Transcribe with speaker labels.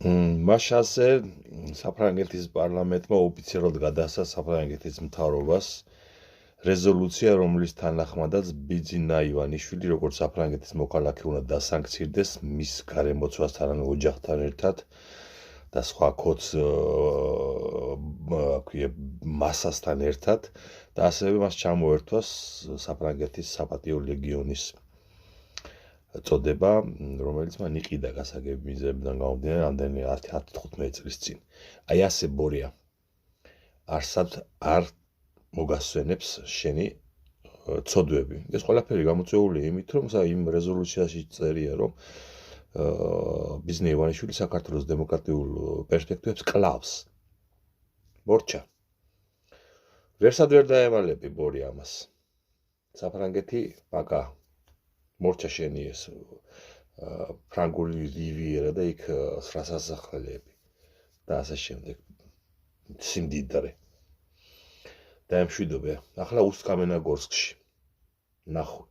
Speaker 1: მაშასე საფრანგეთის პარლამენტმა ოფიციალურად გადაასცა საფრანგეთის მთავრობას რეზოლუცია, რომლის თანახმადაც ბიძინა ივანიშვილი, როგორც საფრანგეთის მოქალაქე, უნდა დასანქცირდეს მის გარემოცვასთან, ოჯახთან ერთად და სხვა ქოც მასასთან ერთად და ასევე მას ჩამოერთვას საფრანგეთის საპატიო ლეგიონის წოდება, რომელიც მან იყიდა გასაგები მიზეზებიდან გამომდინარე, რამდენი 10-15 წლის წინ. აი ასე ბორია. არსად არ მოგასვენებს შენი ცოდვები. ეს ყველაფერი გამოწვეულია იმით, რომ იმ რეზოლუციაში წერია, რომ ბიძინა ივანიშვილი საქართველოს დემოკრატიულ პერსპექტივებს კლავს. მორჩა. ვერსად ვერ დაევალები ბორი ამას. საფრანგეთი პაკა. მორჩა შენი ეს ფრანგული რივიერა და იქ სრასასახლელები და ასე შემდეგ. სიმდიდრე. და ემშვიდობე. ახლა უსკამენა გორსკში. ნახო.